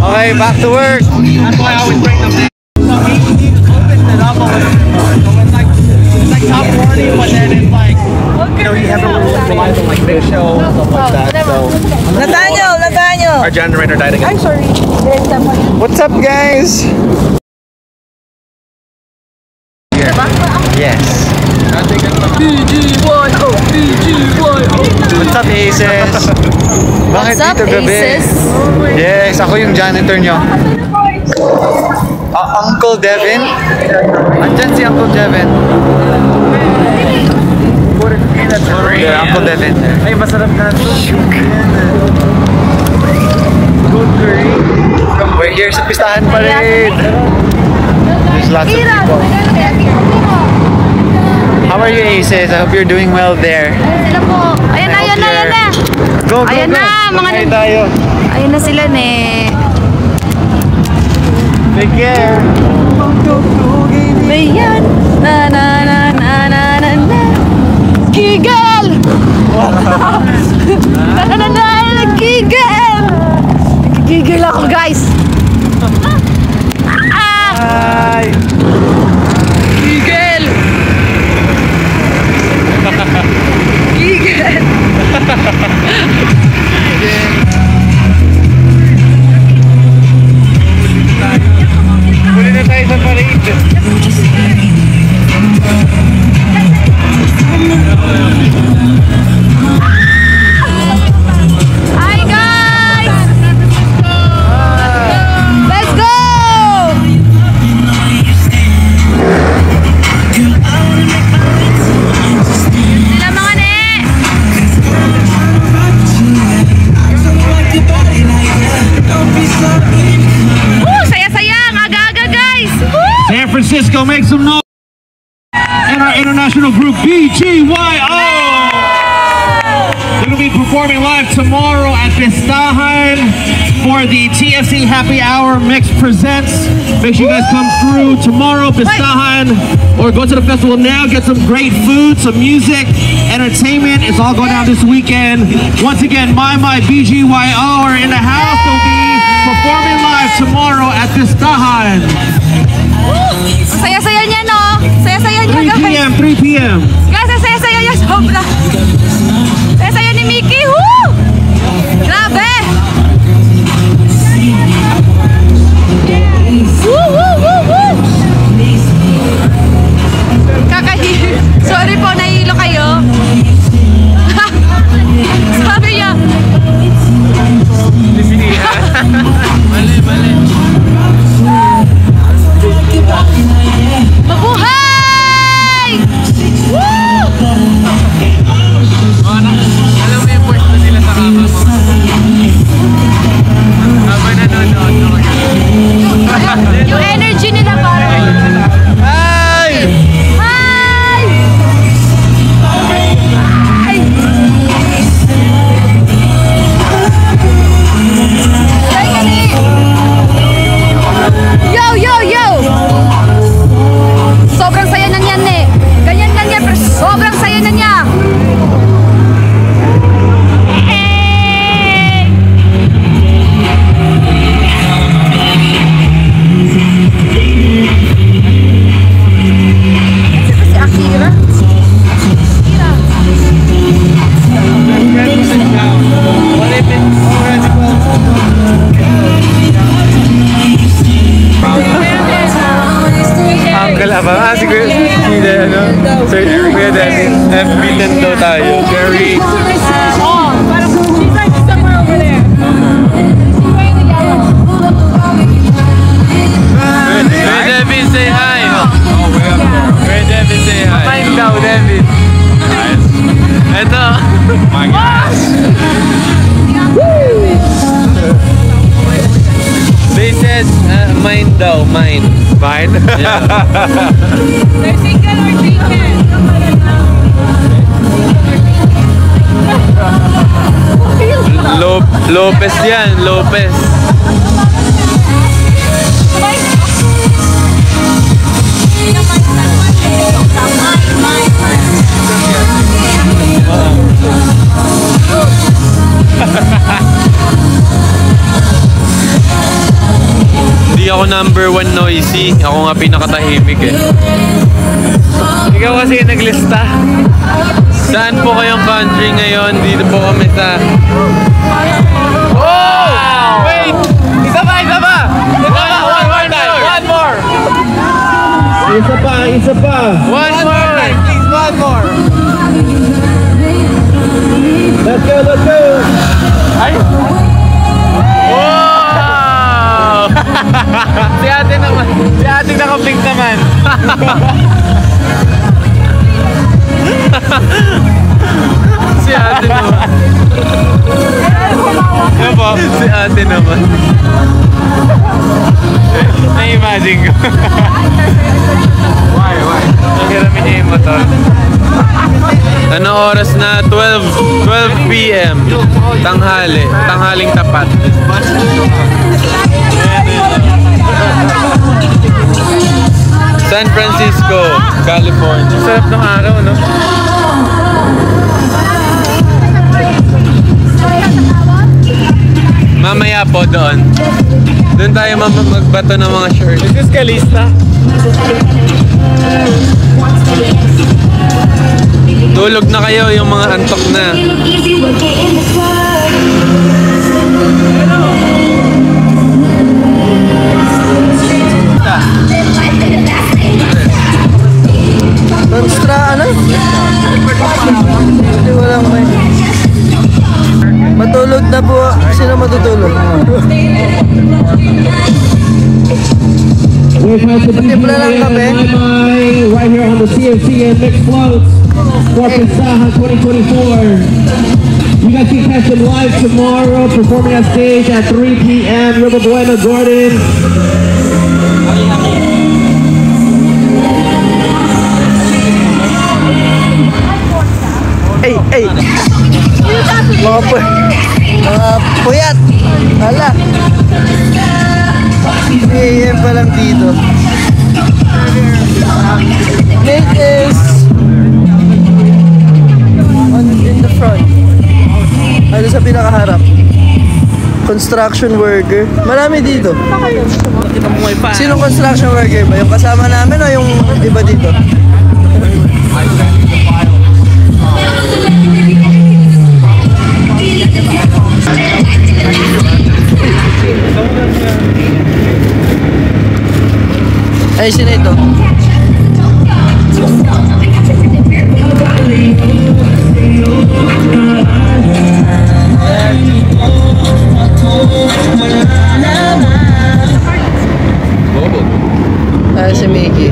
Okay, back to work. That's why I always bring them. So he opens it up a little bit. So it's like top 40, but then it's like, you know, he heavily relies on like big show and stuff like that. So Nathaniel! our generator died again. I'm sorry. What's up, guys? Yes. What's up, Aces? Bakit What's up, dito gabi? Aces? Yes, ako yung janitor nyo. Uncle Devin? Andyan si Uncle Devin. Yeah, Uncle Devin. Ay, masarap na ito. Good curry. We're here sa Pistahan Parade. There's lots of people. How are you, Aces? I hope you're doing well there. Sila po. Ayan na, ayan na, ayan na. Go, go, Ayan go. na, mga Kumain tayo. Ayan na sila, ne. Take care. Ayan. Na, na, na, na, na, na, na. Gigal! Na, na, na, na, gigal! Gigil ako, guys. Hi. Gigil! Gigil! Huli na tayo sa parade. Hi, guys! Let's go! Sila mga ne! Saya-saya! Ang aga-aga, guys! Woo! San Francisco, make some noise. And our international group, BGYO. They're going to be performing live tomorrow at Pistahan for the TFC Happy Hour Mix Presents. Make sure you guys come through tomorrow, Pistahan, or go to the festival now, get some great food, some music, entertainment. It's all going down this weekend. Once again, my BGYO are in the house. They'll be performing live tomorrow at Pistahan. Ang saya-saya niya, no? Saya-saya niya, 3 guys. p.m., 3 p.m. Guys, ang saya-saya niya. Sobra. Saya-saya ni Mickey. Woo! Grabe! Woo, woo, woo, woo! Sorry po, nahihilo kayo. Sabi niya. Mabuhay! Woo! Alam mo yung pwesto nila sa kama mo. Habang nanonood ako. Yung energy nila parang. Hi! Hi! Hi! Hi, Kani! Yo, yo, yo! Sobrang saya na niyan, eh. Ganyan lang yan, pero sobrang saya na niya. Hey! Ito si Akira. Akira. Uncle Abang. Ah, siguro. Hindi, ano? Sir, Kuya Devin. FB din daw tayo. Jerry. Oh, parang she's like somewhere over there. Kuya Devin, say hi. Kuya Devin, say hi. Mine daw, Devin. Ito. My gosh. They said, mine daw, mine. Mine? Yeah. They're single or taken. Lopez yan, Lopez. number 1 noisy. Ako nga pinakatahimik eh. Ikaw kasi yung naglista. Saan po kayong country ngayon? Dito po kami sa... Oh! Wait! Isa pa! One more! Isa pa! One more! Please, one more! Let's go! Ay! Wow! Si ate naman. Si ate naka-pink naman. Si ate naman. Ano po? Si ate naman. Na-imagine ko. Why? Nagiramin niya yung motor. Ano oras na? 12 p.m. Tanghali. Tanghaling tapat. San Francisco, California. Sarap ng araw, no? Mamaya po doon. Doon tayo magbato ng mga shirt. This is Calista. Tulog na kayo yung mga antok na. Ano? Hindi walang may... Matulog na po. Sino matutulog? Patimpla lang kami. Right here on the CFC and Mixed Floats for Pistahan 2024. You guys can catch them live tomorrow, performing on stage at 3 p.m. River Bueno, Gordon. Hey! Mga puyat! Hala! 3 a.m. pa lang dito. Nick is in the front. Ano sa pinakaharap? Construction worker. Marami dito. Sinong construction worker ba? Yung kasama namin o yung iba dito? Ay, sino ito? Ah, si Mickey.